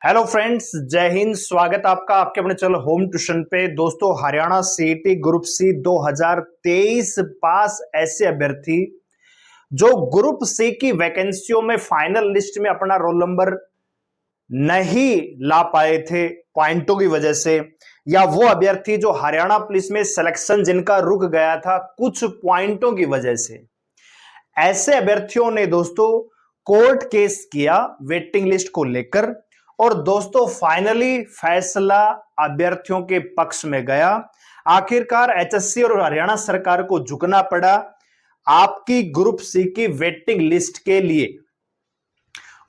Hello friends, जय हिंद। स्वागत आपका आपके अपने चैनल होम ट्यूशन पे। दोस्तों, हरियाणा सीईटी ग्रुप सी 2023 पास ऐसे अभ्यर्थी जो ग्रुप सी की वैकेंसियों में फाइनल लिस्ट में अपना रोल नंबर नहीं ला पाए थे पॉइंटों की वजह से, या वो अभ्यर्थी जो हरियाणा पुलिस में सिलेक्शन जिनका रुक गया था कुछ पॉइंटों की वजह से, ऐसे अभ्यर्थियों ने दोस्तों कोर्ट केस किया वेटिंग लिस्ट को लेकर। और दोस्तों फाइनली फैसला अभ्यर्थियों के पक्ष में गया। आखिरकार एचएससी और हरियाणा सरकार को झुकना पड़ा आपकी ग्रुप सी की वेटिंग लिस्ट के लिए।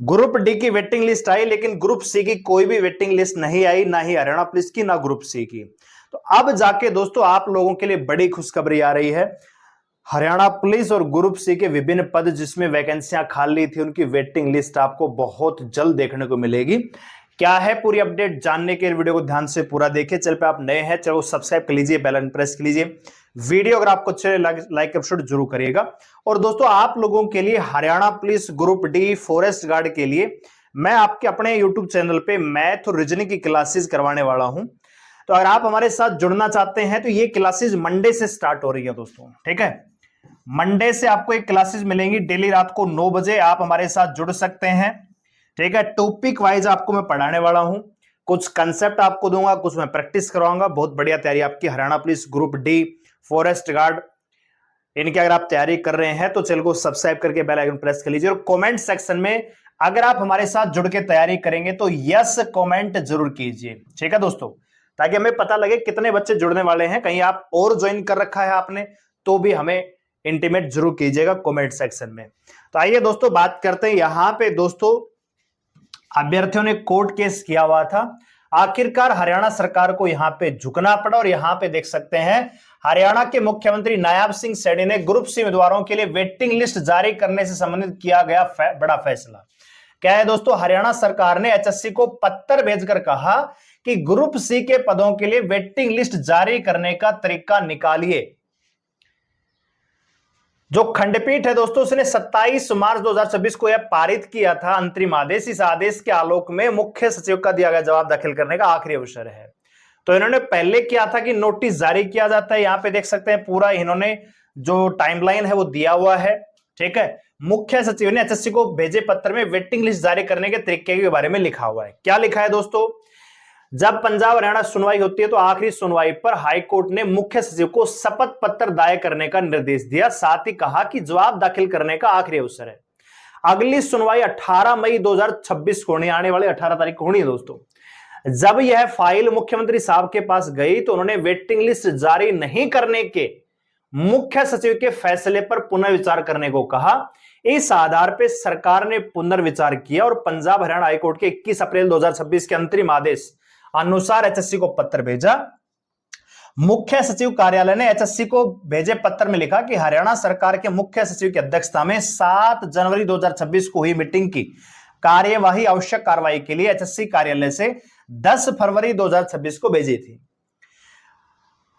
ग्रुप डी की वेटिंग लिस्ट आई, लेकिन ग्रुप सी की कोई भी वेटिंग लिस्ट नहीं आई, ना ही हरियाणा पुलिस की ना ग्रुप सी की। तो अब जाके दोस्तों आप लोगों के लिए बड़ी खुशखबरी आ रही है। हरियाणा पुलिस और ग्रुप सी के विभिन्न पद जिसमें वैकेंसियां खाली थी, उनकी वेटिंग लिस्ट आपको बहुत जल्द देखने को मिलेगी। क्या है पूरी अपडेट जानने के लिए वीडियो को ध्यान से पूरा देखिए। चैनल पे आप नए हैं, चैनल को सब्सक्राइब कर लीजिए, बेल आइकन प्रेस कर लीजिए। वीडियो अगर आपको अच्छे लाइक एपिसोड जरूर करिएगा। और दोस्तों आप लोगों के लिए Haryana police group D forest guard के लिए मैं आपके अपने यूट्यूब चैनल पे मैथ और रीजनिंग की क्लासेस करवाने वाला हूं। तो अगर आप हमारे साथ जुड़ना चाहते हैं तो ये क्लासेस मंडे से स्टार्ट हो रही है दोस्तों, ठीक है। मंडे से आपको एक क्लासेस मिलेंगी डेली रात को 9 बजे। आप हमारे साथ जुड़ सकते हैं, ठीक है। टॉपिक वाइज आपको मैं पढ़ाने वाला हूं, कुछ कंसेप्ट आपको दूंगा, कुछ मैं प्रैक्टिस करवाऊंगा। बहुत बढ़िया तैयारी आपकी Haryana police group D forest guard इनकी अगर आप तैयारी कर रहे हैं तो चैनल को सब्सक्राइब करके बेल आइकन प्रेस कर लीजिए। और कमेंट सेक्शन में अगर आप हमारे साथ जुड़ के तैयारी करेंगे तो यस कमेंट जरूर कीजिए, ठीक है दोस्तों, ताकि हमें पता लगे कितने बच्चे जुड़ने वाले हैं। कहीं आप और ज्वाइन कर रखा है आपने तो भी हमें इंटीमेट जरूर कीजिएगा कमेंट सेक्शन में। तो आइए दोस्तों बात करते हैं। यहां पे दोस्तों अभ्यर्थियों ने कोर्ट केस किया हुआ था, आखिरकार हरियाणा सरकार को यहां पे झुकना पड़ा। और यहां पे देख सकते हैं हरियाणा के मुख्यमंत्री नायाब सिंह सैनी ने ग्रुप सी उम्मीदवारों के लिए वेटिंग लिस्ट जारी करने से संबंधित किया गया बड़ा फैसला। क्या है दोस्तों, हरियाणा सरकार ने एचएससी को पत्र भेजकर कहा कि ग्रुप सी के पदों के लिए वेटिंग लिस्ट जारी करने का तरीका निकालिए। जो खंडपीठ है दोस्तों उसने 27 मार्च 2026 को यह पारित किया था अंतरिम आदेश। इस आदेश के आलोक में मुख्य सचिव का दिया गया जवाब दाखिल करने का आखिरी अवसर है। तो इन्होंने पहले किया था कि नोटिस जारी किया जाता है। यहां पे देख सकते हैं पूरा इन्होंने जो टाइमलाइन है वो दिया हुआ है, ठीक है। मुख्य सचिव ने एचएससी को भेजे पत्र में वेटिंग लिस्ट जारी करने के तरीके के बारे में लिखा हुआ है। क्या लिखा है दोस्तों, जब पंजाब हरियाणा सुनवाई होती है तो आखिरी सुनवाई पर हाईकोर्ट ने मुख्य सचिव को शपथ पत्र दायर करने का निर्देश दिया। साथ ही कहा कि जवाब दाखिल करने का आखिरी अवसर है। अगली सुनवाई 18 मई 2026 को, आने वाले 18 तारीख को होनी है दोस्तों। जब यह फाइल मुख्यमंत्री साहब के पास गई तो उन्होंने वेटिंग लिस्ट जारी नहीं करने के मुख्य सचिव के फैसले पर पुनर्विचार करने को कहा। इस आधार पर सरकार ने पुनर्विचार किया और पंजाब हरियाणा हाईकोर्ट के 21 अप्रैल 2026 के अंतरिम आदेश अनुसार एचएससी को पत्र भेजा। मुख्य सचिव कार्यालय ने एचएससी को भेजे पत्र में लिखा कि हरियाणा सरकार के मुख्य सचिव की अध्यक्षता में 7 जनवरी 2026 को हुई मीटिंग की कार्यवाही आवश्यक कार्रवाई के लिए एचएससी कार्यालय से 10 फरवरी 2026 को भेजी थी,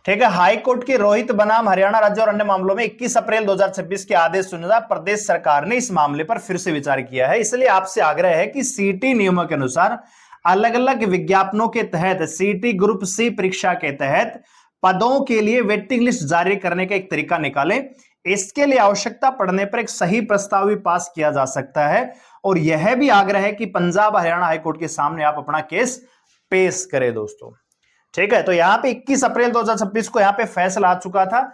ठीक है। हाईकोर्ट के रोहित बनाम हरियाणा राज्य और अन्य मामलों में 21 अप्रैल 2026 के आदेश सुनने प्रदेश सरकार ने इस मामले पर फिर से विचार किया है। इसलिए आपसे आग्रह है कि सीटी नियमों के अनुसार अलग अलग विज्ञापनों के तहत सीटी ग्रुप सी परीक्षा के तहत पदों के लिए वेटिंग लिस्ट जारी करने का एक तरीका निकालें। इसके लिए आवश्यकता पड़ने पर एक सही प्रस्ताव भी पास किया जा सकता है। और यह भी आग्रह है कि पंजाब हरियाणा हाईकोर्ट के सामने आप अपना केस पेश करें दोस्तों, ठीक है। तो यहां पे 21 अप्रैल 2026 को यहां पे फैसला आ चुका था।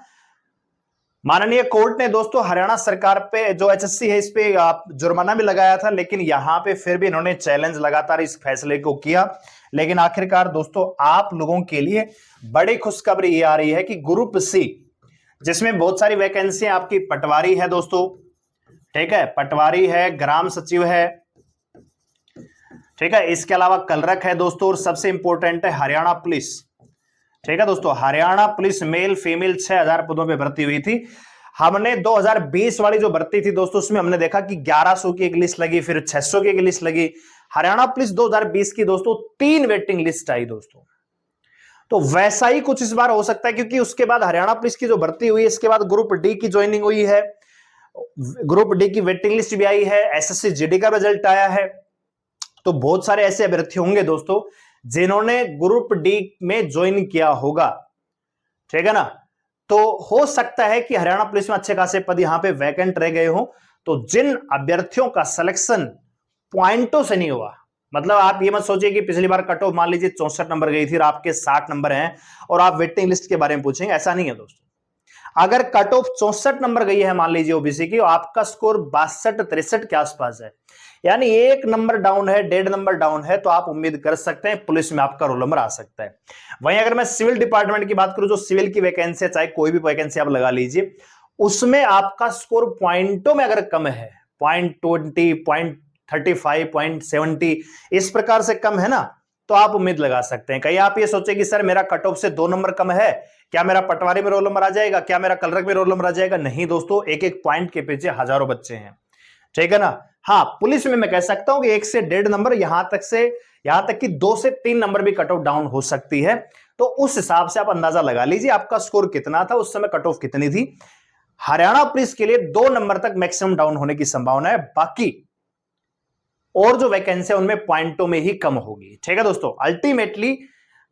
माननीय कोर्ट ने दोस्तों हरियाणा सरकार पे जो एचएससी है इस पे जुर्माना भी लगाया था, लेकिन यहां पे फिर भी इन्होंने चैलेंज लगातार इस फैसले को किया। लेकिन आखिरकार दोस्तों आप लोगों के लिए बड़ी खुशखबरी ये आ रही है कि ग्रुप सी जिसमें बहुत सारी वैकेंसी आपकी पटवारी है दोस्तों, ठीक है, पटवारी है, ग्राम सचिव है, ठीक है, इसके अलावा कलरक है दोस्तों, और सबसे इंपॉर्टेंट है हरियाणा पुलिस, ठीक है दोस्तों। हरियाणा पुलिस मेल फीमेल 6000 पदों पे भर्ती हुई थी। हमने 2020 वाली जो भर्ती थी दोस्तों उसमें हमने देखा कि 1100 की एक लिस्ट लगी, फिर 600 की एक लिस्ट लगी। हरियाणा पुलिस 2020 की दोस्तों 3 वेटिंग लिस्ट आई दोस्तों। तो वैसा ही कुछ इस बार हो सकता है, क्योंकि उसके बाद हरियाणा पुलिस की जो भर्ती हुई है इसके बाद ग्रुप डी की ज्वाइनिंग हुई है, ग्रुप डी की वेटिंग लिस्ट भी आई है, एसएससी जीडी का रिजल्ट आया है। तो बहुत सारे ऐसे अभ्यर्थी होंगे दोस्तों जिन्होंने ग्रुप डी में ज्वाइन किया होगा, ठीक है ना। तो हो सकता है कि हरियाणा पुलिस में अच्छे खासे पद यहां पे वैकेंट रह गए हो, तो जिन अभ्यर्थियों का सिलेक्शन पॉइंटों से नहीं हुआ, मतलब आप ये मत सोचिए कि पिछली बार कट ऑफ मान लीजिए 64 नंबर गई थी और आपके 60 नंबर हैं और आप वेटिंग लिस्ट के बारे में पूछेंगे, ऐसा नहीं है दोस्तों। अगर कट ऑफ 64 नंबर गई है मान लीजिए ओबीसी की, आपका स्कोर 62-63 के आसपास है, यानी 1 नंबर डाउन है, 1.5 नंबर डाउन है, तो आप उम्मीद कर सकते हैं पुलिस में आपका रोल नंबर आ सकता है। वहीं अगर मैं सिविल डिपार्टमेंट की बात करूं, जो सिविल की वैकेंसी है, चाहे कोई भी वैकेंसी आप लगा लीजिए, उसमें आपका स्कोर पॉइंटों में अगर कम है, 0.20, 0.35, 0.70 इस प्रकार से कम है ना, तो आप उम्मीद लगा सकते हैं। कहीं आप ये सोचे कि सर मेरा कट ऑफ से 2 नंबर कम है, क्या मेरा पटवारी में रोल नंबर आ जाएगा, क्या मेरा कलरक में रोल नंबर आ जाएगा? नहीं दोस्तों, एक एक पॉइंट के पीछे हजारों बच्चे हैं, ठीक है ना। हाँ, पुलिस में मैं कह सकता हूं कि 1 से 1.5 नंबर, यहां तक कि 2 से 3 नंबर भी कट ऑफ डाउन हो सकती है। तो उस हिसाब से आप अंदाजा लगा लीजिए आपका स्कोर कितना था, उस समय कट ऑफ कितनी थी। हरियाणा पुलिस के लिए 2 नंबर तक मैक्सिमम डाउन होने की संभावना है, बाकी और जो वैकेंसी है उनमें पॉइंटों में ही कम होगी, ठीक है दोस्तों। अल्टीमेटली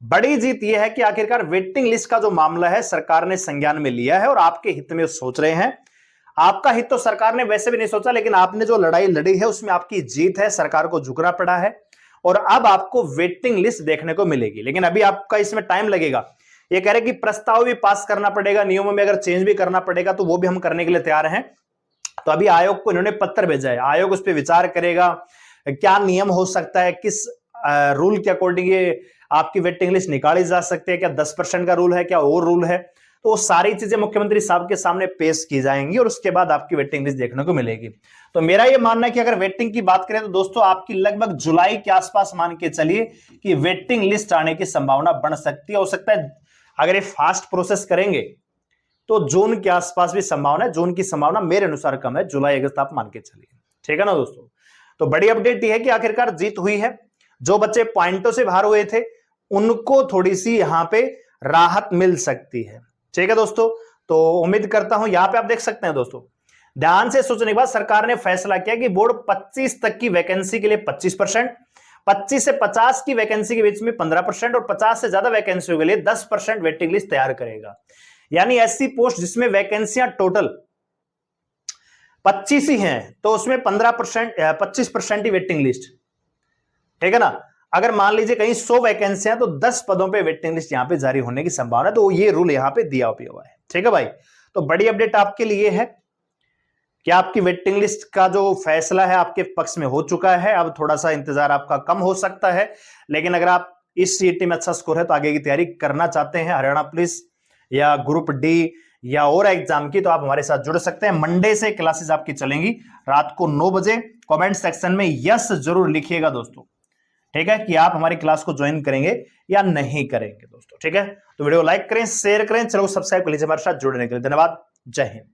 बड़ी जीत यह है कि आखिरकार वेटिंग लिस्ट का जो मामला है सरकार ने संज्ञान में लिया है और आपके हित में सोच रहे हैं। आपका हित तो सरकार ने वैसे भी नहीं सोचा, लेकिन आपने जो लड़ाई लड़ी है उसमें आपकी जीत है, सरकार को झुकना पड़ा है और अब आपको वेटिंग लिस्ट देखने को मिलेगी। लेकिन अभी आपका इसमें टाइम लगेगा। ये कह रहे कि प्रस्ताव भी पास करना पड़ेगा, नियमों में अगर चेंज भी करना पड़ेगा तो वो भी हम करने के लिए तैयार हैं। तो अभी आयोग को इन्होंने पत्र भेजा है, आयोग उस पर विचार करेगा क्या नियम हो सकता है, किस रूल के अकॉर्डिंग ये आपकी वेटिंग लिस्ट निकाली जा सकती है, क्या 10% का रूल है, क्या और रूल है, तो वो सारी चीजें मुख्यमंत्री साहब के सामने पेश की जाएंगी और उसके बाद आपकी वेटिंग लिस्ट देखने को मिलेगी। तो मेरा ये मानना है कि अगर वेटिंग की बात करें तो दोस्तों आपकी लगभग जुलाई के आसपास मान के चलिए कि वेटिंग लिस्ट आने की संभावना बढ़ सकती है। हो सकता है अगर ये फास्ट प्रोसेस करेंगे तो जून के आसपास भी संभावना है, जून की संभावना मेरे अनुसार कम है, जुलाई अगस्त आप मान के चलिए, ठीक है ना दोस्तों। तो बड़ी अपडेट यह है कि आखिरकार जीत हुई है। जो बच्चे पॉइंटों से बाहर हुए थे उनको थोड़ी सी यहां पे राहत मिल सकती है, ठीक है दोस्तों। तो उम्मीद करता हूं, यहां पे आप देख सकते हैं दोस्तों, ध्यान से सोचने के बाद सरकार ने फैसला किया कि बोर्ड 25 तक की वैकेंसी के लिए 25%, 25 से 50 की वैकेंसी के बीच में 15% और 50 से ज्यादा वैकेंसियों के लिए 10% वेटिंग लिस्ट तैयार करेगा। यानी ऐसी पोस्ट जिसमें वैकेंसियां टोटल 25 ही हैं तो उसमें 25% ही वेटिंग लिस्ट, ठीक है ना। अगर मान लीजिए कहीं 100 वैकेंसी है तो 10 पदों पे वेटिंग लिस्ट यहां पे जारी होने की संभावना है, तो ये रूल यहां पे दिया हुआ है, ठीक है भाई। तो बड़ी अपडेट आपके लिए है कि आपकी वेटिंग लिस्ट का जो फैसला है आपके पक्ष में हो चुका है। अब थोड़ा सा इंतजार आपका कम हो सकता है, लेकिन अगर आप इस सीईटी में अच्छा स्कोर है तो आगे की तैयारी करना चाहते हैं हरियाणा पुलिस या ग्रुप डी या और एग्जाम की, तो आप हमारे साथ जुड़ सकते हैं। मंडे से क्लासेस आपकी चलेंगी रात को 9 बजे। कमेंट सेक्शन में यस जरूर लिखिएगा दोस्तों, ठीक है, कि आप हमारी क्लास को ज्वाइन करेंगे या नहीं करेंगे दोस्तों, ठीक है। तो वीडियो लाइक करें, शेयर करें, चलो सब्सक्राइब कर लीजिए हमारे साथ जुड़ने के लिए। धन्यवाद, जय हिंद।